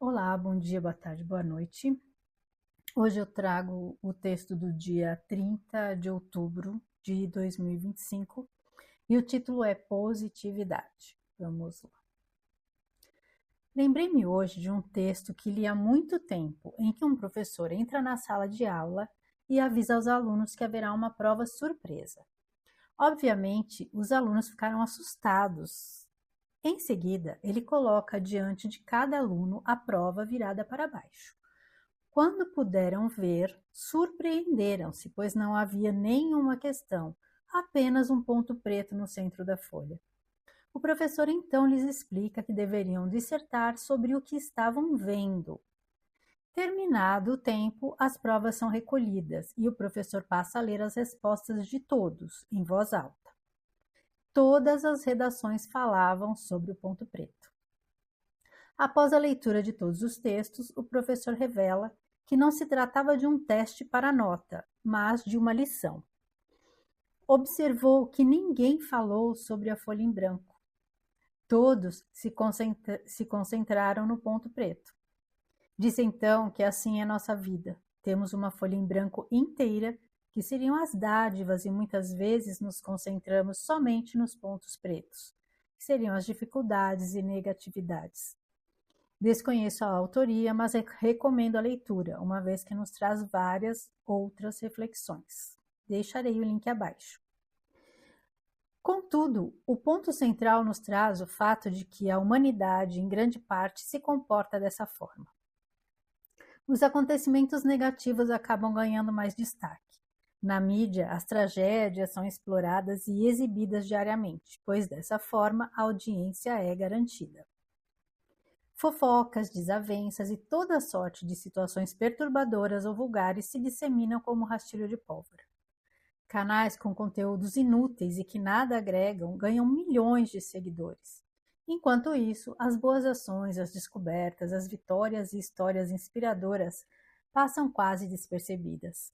Olá, bom dia, boa tarde, boa noite. Hoje eu trago o texto do dia 30 de outubro de 2025 e o título é Positividade. Vamos lá. Lembrei-me hoje de um texto que li há muito tempo, em que um professor entra na sala de aula e avisa aos alunos que haverá uma prova surpresa. Obviamente, os alunos ficaram assustados. Em seguida, ele coloca diante de cada aluno a prova virada para baixo. Quando puderam ver, surpreenderam-se, pois não havia nenhuma questão, apenas um ponto preto no centro da folha. O professor então lhes explica que deveriam dissertar sobre o que estavam vendo. Terminado o tempo, as provas são recolhidas e o professor passa a ler as respostas de todos, em voz alta. Todas as redações falavam sobre o ponto preto. Após a leitura de todos os textos, o professor revela que não se tratava de um teste para nota, mas de uma lição. Observou que ninguém falou sobre a folha em branco. Todos se concentraram no ponto preto. Disse então que assim é nossa vida. Temos uma folha em branco inteira, que seriam as dádivas, e muitas vezes nos concentramos somente nos pontos pretos, que seriam as dificuldades e negatividades. Desconheço a autoria, mas recomendo a leitura, uma vez que nos traz várias outras reflexões. Deixarei o link abaixo. Contudo, o ponto central nos traz o fato de que a humanidade, em grande parte, se comporta dessa forma. Os acontecimentos negativos acabam ganhando mais destaque. Na mídia, as tragédias são exploradas e exibidas diariamente, pois dessa forma a audiência é garantida. Fofocas, desavenças e toda sorte de situações perturbadoras ou vulgares se disseminam como rastilho de pólvora. Canais com conteúdos inúteis e que nada agregam ganham milhões de seguidores. Enquanto isso, as boas ações, as descobertas, as vitórias e histórias inspiradoras passam quase despercebidas.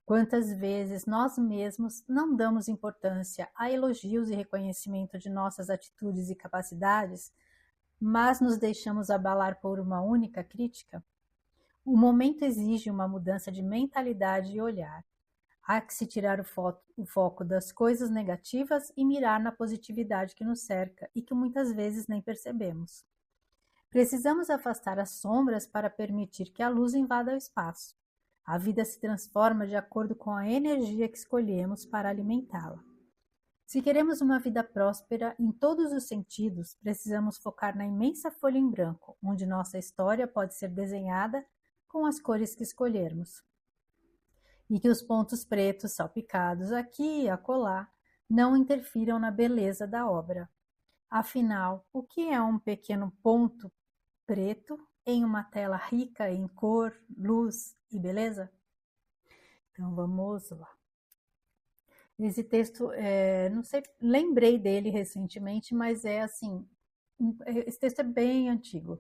Quantas vezes nós mesmos não damos importância a elogios e reconhecimento de nossas atitudes e capacidades, mas nos deixamos abalar por uma única crítica? O momento exige uma mudança de mentalidade e olhar. Há que se tirar o foco das coisas negativas e mirar na positividade que nos cerca e que muitas vezes nem percebemos. Precisamos afastar as sombras para permitir que a luz invada o espaço. A vida se transforma de acordo com a energia que escolhemos para alimentá-la. Se queremos uma vida próspera em todos os sentidos, precisamos focar na imensa folha em branco, onde nossa história pode ser desenhada com as cores que escolhermos. E que os pontos pretos salpicados aqui e acolá não interfiram na beleza da obra. Afinal, o que é um pequeno ponto preto em uma tela rica em cor, luz e beleza? Então vamos lá. Esse texto, não sei, lembrei dele recentemente, mas é assim, esse texto é bem antigo.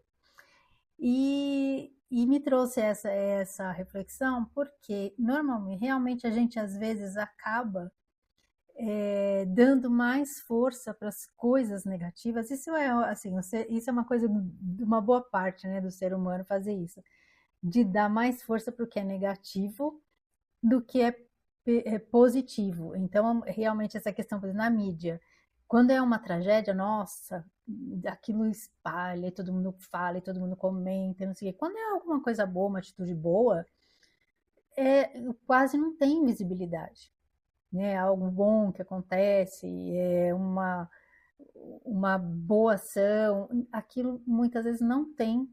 E me trouxe essa reflexão porque normalmente, realmente a gente às vezes acaba dando mais força para as coisas negativas. Isso é assim, isso é uma coisa de uma boa parte, né, do ser humano fazer isso, de dar mais força para o que é negativo do que é positivo. Então, realmente, essa questão, por exemplo, na mídia, quando é uma tragédia, nossa, aquilo espalha, e todo mundo fala, e todo mundo comenta, não sei o quê. Quando é alguma coisa boa, uma atitude boa, quase não tem visibilidade. Né? Algo bom que acontece, uma boa ação, aquilo muitas vezes não tem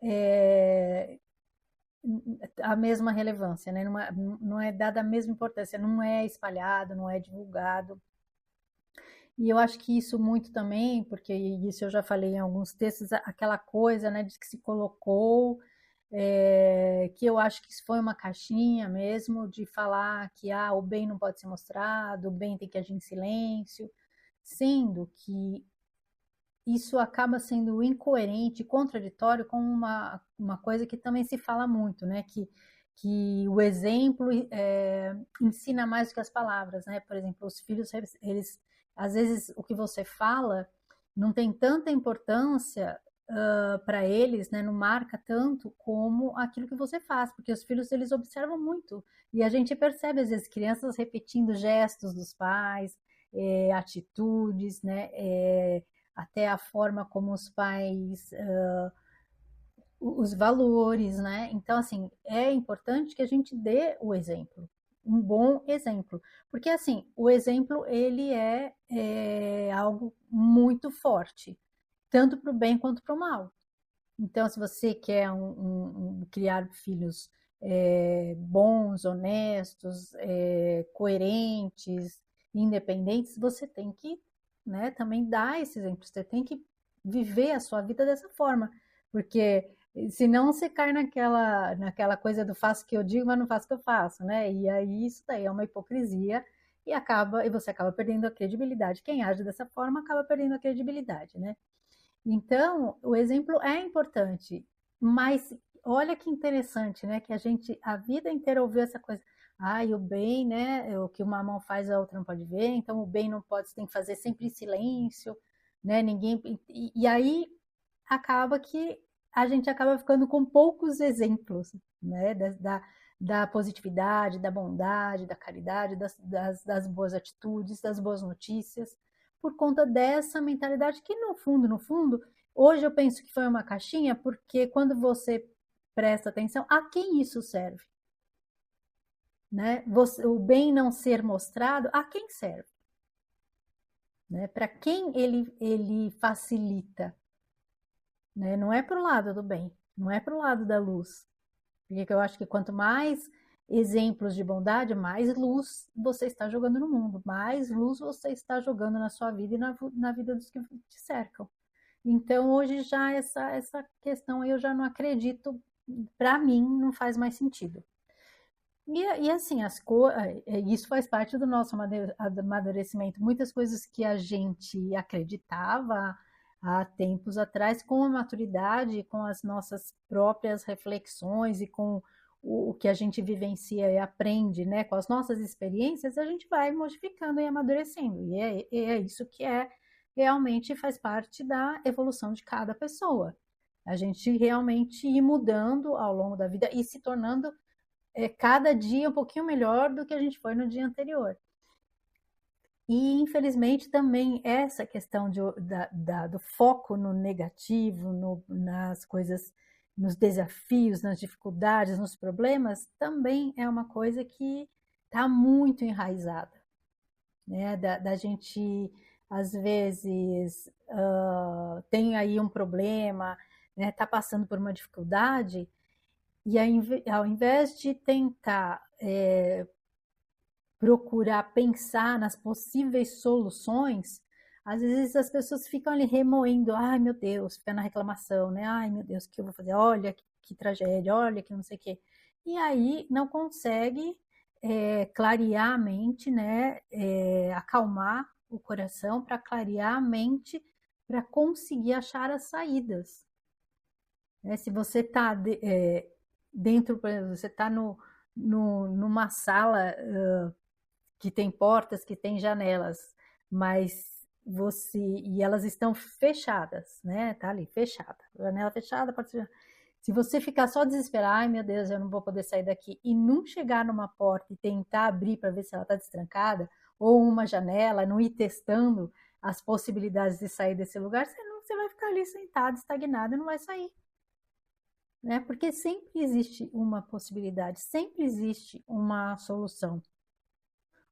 é, a mesma relevância, né? Não é dada a mesma importância, não é espalhado, não é divulgado. E eu acho que isso muito também, porque isso eu já falei em alguns textos, aquela coisa, né, de que se colocou, que eu acho que isso foi uma caixinha mesmo, de falar que o bem não pode ser mostrado, o bem tem que agir em silêncio, sendo que isso acaba sendo incoerente, contraditório com uma coisa que também se fala muito, né? Que o exemplo ensina mais do que as palavras, né? Por exemplo, os filhos, eles às vezes, o que você fala não tem tanta importância para eles, né, não marca tanto como aquilo que você faz, porque os filhos eles observam muito e a gente percebe às vezes crianças repetindo gestos dos pais, atitudes, né, até a forma como os pais, os valores, né? Então assim é importante que a gente dê o exemplo, um bom exemplo, porque assim o exemplo ele é algo muito forte, tanto para o bem quanto para o mal. Então, se você quer criar filhos bons, honestos, coerentes, independentes, você tem que, né, também dar esse exemplo. Você tem que viver a sua vida dessa forma, porque senão você cai naquela coisa do faço o que eu digo, mas não faço o que eu faço, né? E aí isso daí é uma hipocrisia e você acaba perdendo a credibilidade. Quem age dessa forma acaba perdendo a credibilidade, né? Então, o exemplo é importante, mas olha que interessante, né? Que a gente a vida inteira ouviu essa coisa. Ah, e o bem, né? O que uma mão faz, a outra não pode ver. Então, o bem não pode, você tem que fazer sempre em silêncio, né? Ninguém. E aí acaba que a gente acaba ficando com poucos exemplos, né? Da positividade, da bondade, da caridade, das boas atitudes, das boas notícias por conta dessa mentalidade que no fundo, hoje eu penso que foi uma caixinha, porque quando você presta atenção, a quem isso serve? Né? O bem não ser mostrado, a quem serve? Né? Para quem ele facilita? Né? Não é para o lado do bem, não é para o lado da luz. Porque eu acho que quanto mais exemplos de bondade, mais luz você está jogando no mundo, mais luz você está jogando na sua vida e na vida dos que te cercam. Então, hoje já essa questão eu já não acredito, para mim, não faz mais sentido. E assim, isso faz parte do nosso amadurecimento. Muitas coisas que a gente acreditava há tempos atrás, com a maturidade, com as nossas próprias reflexões e com o que a gente vivencia e aprende, né, com as nossas experiências, a gente vai modificando e amadurecendo. E é isso que realmente faz parte da evolução de cada pessoa. A gente realmente ir mudando ao longo da vida e se tornando cada dia um pouquinho melhor do que a gente foi no dia anterior. E, infelizmente, também essa questão do foco no negativo, nas coisas, nos desafios, nas dificuldades, nos problemas, também é uma coisa que está muito enraizada. Né? Da gente, às vezes, tem aí um problema, né? Tá passando por uma dificuldade, e ao invés de tentar procurar pensar nas possíveis soluções, às vezes as pessoas ficam ali remoendo, ai meu Deus, fica na reclamação, né? Ai meu Deus, o que eu vou fazer? Olha que tragédia, olha que não sei o quê. E aí não consegue clarear a mente, né? Acalmar o coração para clarear a mente, para conseguir achar as saídas. Né? Se você está dentro, por exemplo, você está numa sala que tem portas, que tem janelas, mas e elas estão fechadas, né? Tá ali fechada, janela fechada, porta fechada. Se você ficar só desesperado, ai meu Deus, eu não vou poder sair daqui, e não chegar numa porta e tentar abrir para ver se ela está destrancada, ou uma janela, não ir testando as possibilidades de sair desse lugar, você vai ficar ali sentado, estagnado e não vai sair. Né? Porque sempre existe uma possibilidade, sempre existe uma solução.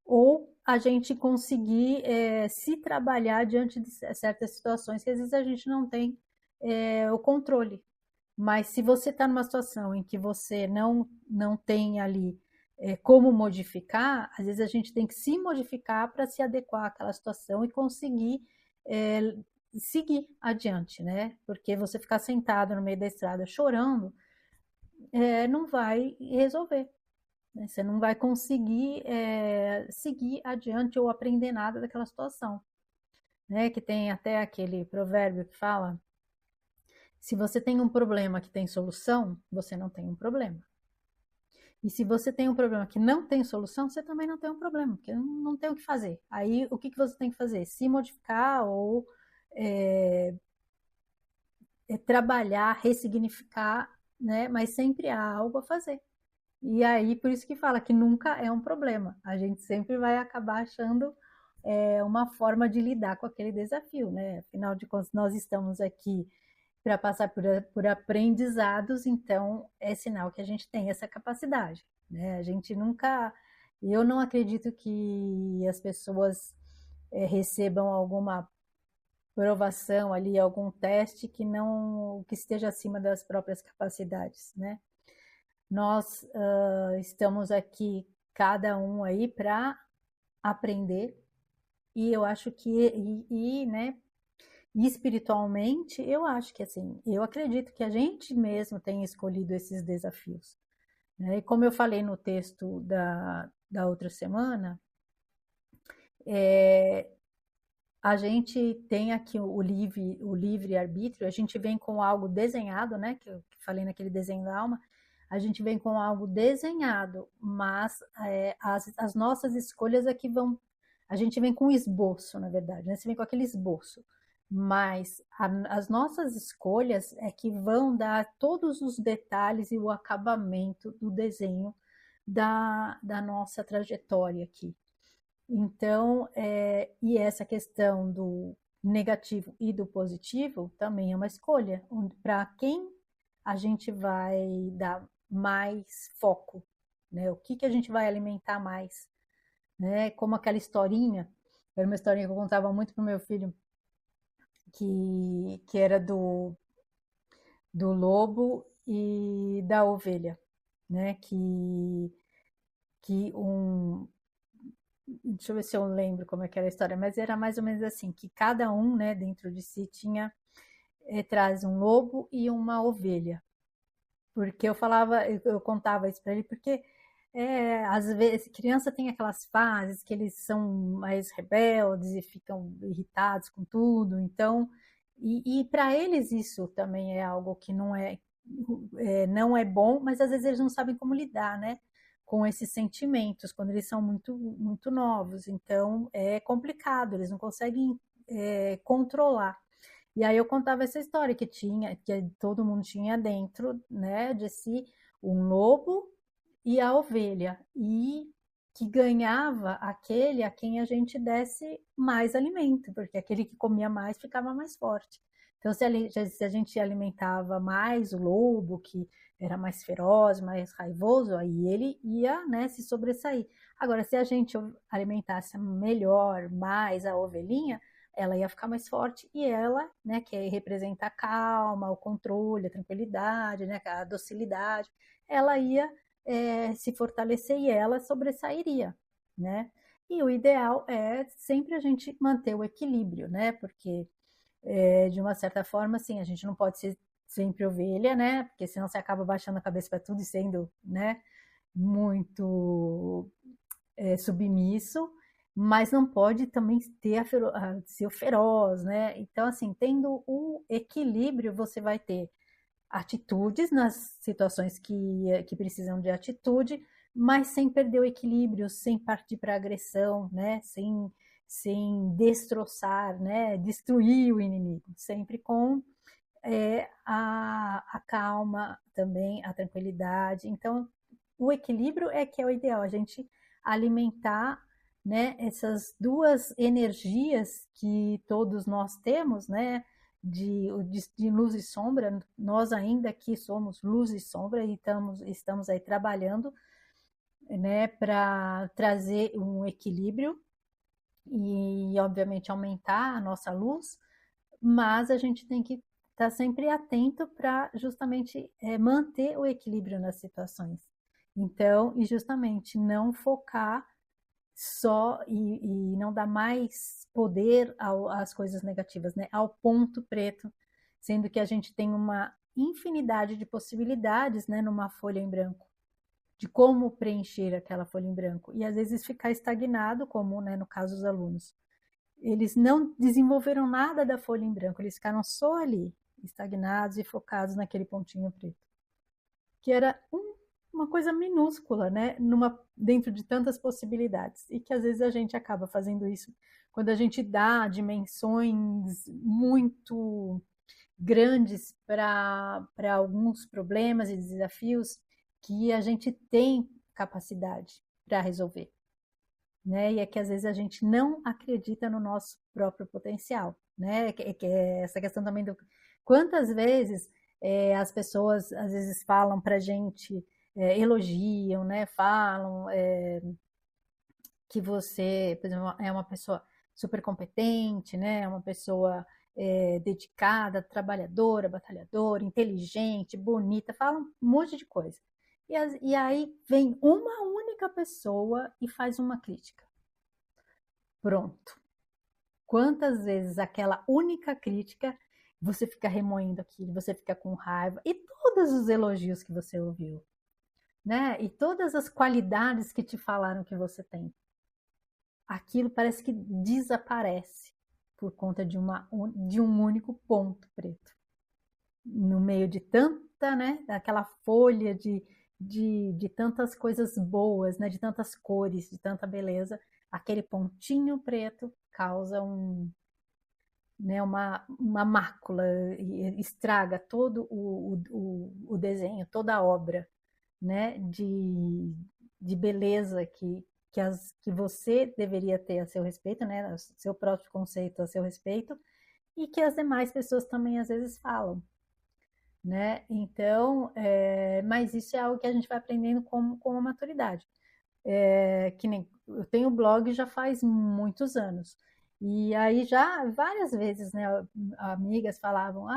Ou a gente conseguir se trabalhar diante de certas situações que às vezes a gente não tem o controle. Mas se você está numa situação em que você não tem ali como modificar, às vezes a gente tem que se modificar para se adequar àquela situação e conseguir seguir adiante, né? Porque você ficar sentado no meio da estrada chorando não vai resolver. Né? Você não vai conseguir seguir adiante ou aprender nada daquela situação. Né? Que tem até aquele provérbio que fala: se você tem um problema que tem solução, você não tem um problema. E se você tem um problema que não tem solução, você também não tem um problema, porque não tem o que fazer. Aí o que você tem que fazer? Se modificar ou trabalhar, ressignificar, né? Mas sempre há algo a fazer. E aí, por isso que fala que nunca é um problema. A gente sempre vai acabar achando uma forma de lidar com aquele desafio, né? Afinal de contas, nós estamos aqui para passar por aprendizados, então é sinal que a gente tem essa capacidade, né? A gente nunca, eu não acredito que as pessoas recebam alguma provação ali, algum teste que não, que esteja acima das próprias capacidades, né? Nós estamos aqui, cada um aí, para aprender, e eu acho que, né, espiritualmente, eu acho que assim, eu acredito que a gente mesmo tem escolhido esses desafios, né? E como eu falei no texto da outra semana, a gente tem aqui o livre arbítrio, a gente vem com algo desenhado, né? Que eu falei naquele desenho da alma, a gente vem com algo desenhado, mas as nossas escolhas é que vão. A gente vem com um esboço, na verdade, né? Você vem com aquele esboço, mas as nossas escolhas é que vão dar todos os detalhes e o acabamento do desenho da nossa trajetória aqui. Então, e essa questão do negativo e do positivo também é uma escolha, para quem a gente vai dar mais foco, né? O que a gente vai alimentar mais, né? Como aquela historinha, era uma historinha que eu contava muito pro meu filho, que era do lobo e da ovelha, né? Que um, deixa eu ver se eu lembro como é que era a história, mas era mais ou menos assim, que cada um, né, dentro de si tinha, traz um lobo e uma ovelha. Porque eu falava, eu contava isso para ele, porque às vezes criança tem aquelas fases que eles são mais rebeldes e ficam irritados com tudo, então, e para eles isso também é algo que não é bom, mas às vezes eles não sabem como lidar, né? Com esses sentimentos, quando eles são muito novos. Então é complicado, eles não conseguem controlar. E aí eu contava essa história que todo mundo tinha dentro, né, de si um lobo e a ovelha, e que ganhava aquele a quem a gente desse mais alimento, porque aquele que comia mais ficava mais forte. Então, se a gente alimentava mais o lobo, que era mais feroz, mais raivoso, aí ele ia, né, se sobressair. Agora, se a gente alimentasse melhor, mais a ovelhinha, ela ia ficar mais forte e ela, né, que representa a calma, o controle, a tranquilidade, né, a docilidade, ela ia se fortalecer e ela sobressairia, né? E o ideal é sempre a gente manter o equilíbrio, né? Porque de uma certa forma, assim, a gente não pode ser sempre ovelha, né? Porque senão você acaba baixando a cabeça para tudo e sendo, né, muito submisso, mas não pode também ter ser feroz, né? Então, assim, tendo o equilíbrio, você vai ter atitudes nas situações que precisam de atitude, mas sem perder o equilíbrio, sem partir para agressão, né? Sem destroçar, né? Destruir o inimigo, sempre com a calma também, a tranquilidade. Então, o equilíbrio é que é o ideal, a gente alimentar, né, essas duas energias que todos nós temos, né, de luz e sombra. Nós ainda aqui somos luz e sombra e estamos aí trabalhando, né, para trazer um equilíbrio e, obviamente, aumentar a nossa luz, mas a gente tem que estar sempre atento para justamente manter o equilíbrio nas situações. Então, e justamente não focar só e não dar mais poder às coisas negativas, né? Ao ponto preto, sendo que a gente tem uma infinidade de possibilidades, né, numa folha em branco, de como preencher aquela folha em branco. E às vezes ficar estagnado, como, né, no caso dos alunos. Eles não desenvolveram nada da folha em branco, eles ficaram só ali, estagnados e focados naquele pontinho preto, que era uma coisa minúscula, né, dentro de tantas possibilidades, e que às vezes a gente acaba fazendo isso quando a gente dá dimensões muito grandes para alguns problemas e desafios que a gente tem capacidade para resolver, né? E é que às vezes a gente não acredita no nosso próprio potencial, né? Que é essa questão também do quantas vezes as pessoas às vezes falam para a gente, elogiam, né? Falam que você, por exemplo, é uma pessoa super competente, né? É uma pessoa dedicada, trabalhadora, batalhadora, inteligente, bonita, falam um monte de coisa. E aí vem uma única pessoa e faz uma crítica. Pronto. Quantas vezes aquela única crítica você fica remoendo aquilo, você fica com raiva, e todos os elogios que você ouviu, né? E todas as qualidades que te falaram que você tem. Aquilo parece que desaparece por conta de um único ponto preto. No meio de tanta, né? Daquela folha de tantas coisas boas, né? De tantas cores, de tanta beleza, aquele pontinho preto causa né, uma mácula, estraga todo o desenho, toda a obra, né, de beleza que você deveria ter a seu respeito, né, seu próprio conceito a seu respeito, e que as demais pessoas também às vezes falam, né? Então, mas isso é algo que a gente vai aprendendo com a maturidade. Que nem eu tenho blog já faz muitos anos. E aí já várias vezes, né, amigas falavam,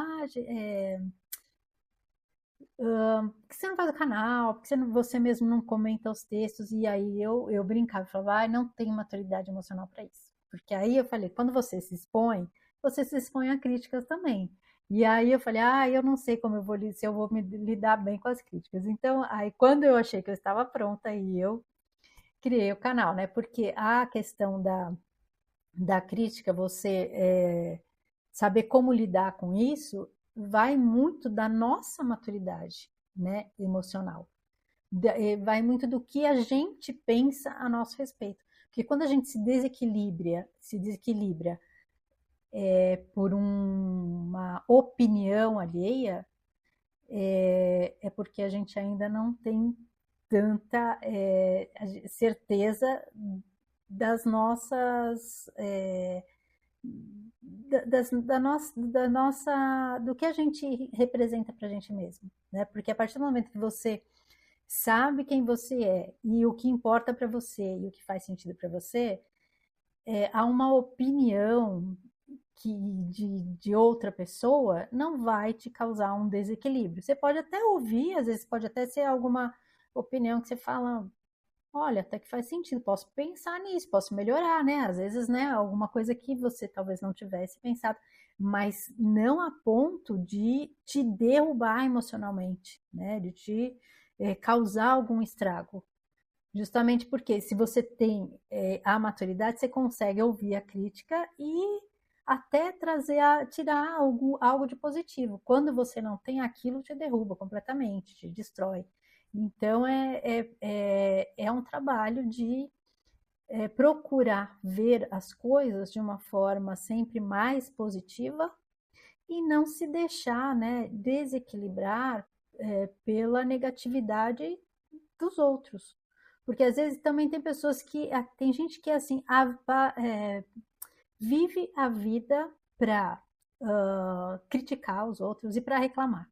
por que você não faz o canal? Por que você mesmo não comenta os textos? E aí eu brincava, falava, não tenho maturidade emocional para isso. Porque aí eu falei, quando você se expõe a críticas também. E aí eu falei, eu não sei como se eu vou me lidar bem com as críticas. Então, aí quando eu achei que eu estava pronta, aí eu criei o canal, né? Porque a questão da crítica, você saber como lidar com isso, vai muito da nossa maturidade, né, emocional. Vai muito do que a gente pensa a nosso respeito. Porque quando a gente se desequilibra por uma opinião alheia, é porque a gente ainda não tem tanta certeza das nossas da nossa do que a gente representa para a gente mesmo, né? Porque a partir do momento que você sabe quem você é e o que importa para você e o que faz sentido para você, há uma opinião de outra pessoa não vai te causar um desequilíbrio. Você pode até ouvir, às vezes pode até ser alguma opinião que você fala, olha, até que faz sentido, posso pensar nisso, posso melhorar, né? Às vezes, né, alguma coisa que você talvez não tivesse pensado, mas não a ponto de te derrubar emocionalmente, né? De te causar algum estrago. Justamente porque se você tem a maturidade, você consegue ouvir a crítica e até tirar algo de positivo. Quando você não tem aquilo, te derruba completamente, te destrói. Então é um trabalho de procurar ver as coisas de uma forma sempre mais positiva e não se deixar, né, desequilibrar pela negatividade dos outros. Porque às vezes também tem pessoas tem gente que assim, vive a vida para criticar os outros e para reclamar.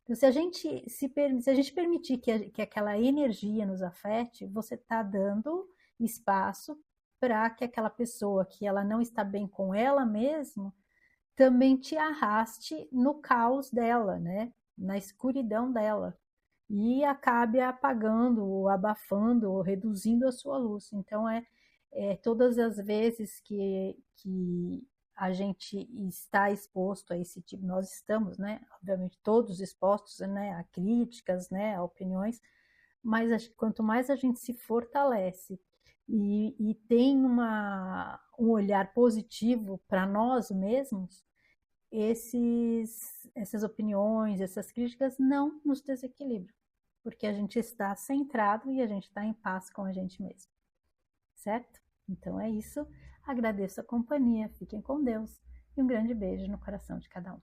Então, se a gente permitir que aquela energia nos afete, você está dando espaço para que aquela pessoa que ela não está bem com ela mesma também te arraste no caos dela, né? Na escuridão dela e acabe apagando, ou abafando, ou reduzindo a sua luz. Então, todas as vezes que a gente está exposto a esse tipo, nós estamos, né, obviamente, todos expostos, né, a críticas, né, a opiniões, mas acho que quanto mais a gente se fortalece e tem um olhar positivo para nós mesmos, essas opiniões, essas críticas não nos desequilibram, porque a gente está centrado e a gente está em paz com a gente mesmo, certo? Então é isso. Agradeço a companhia, fiquem com Deus e um grande beijo no coração de cada um.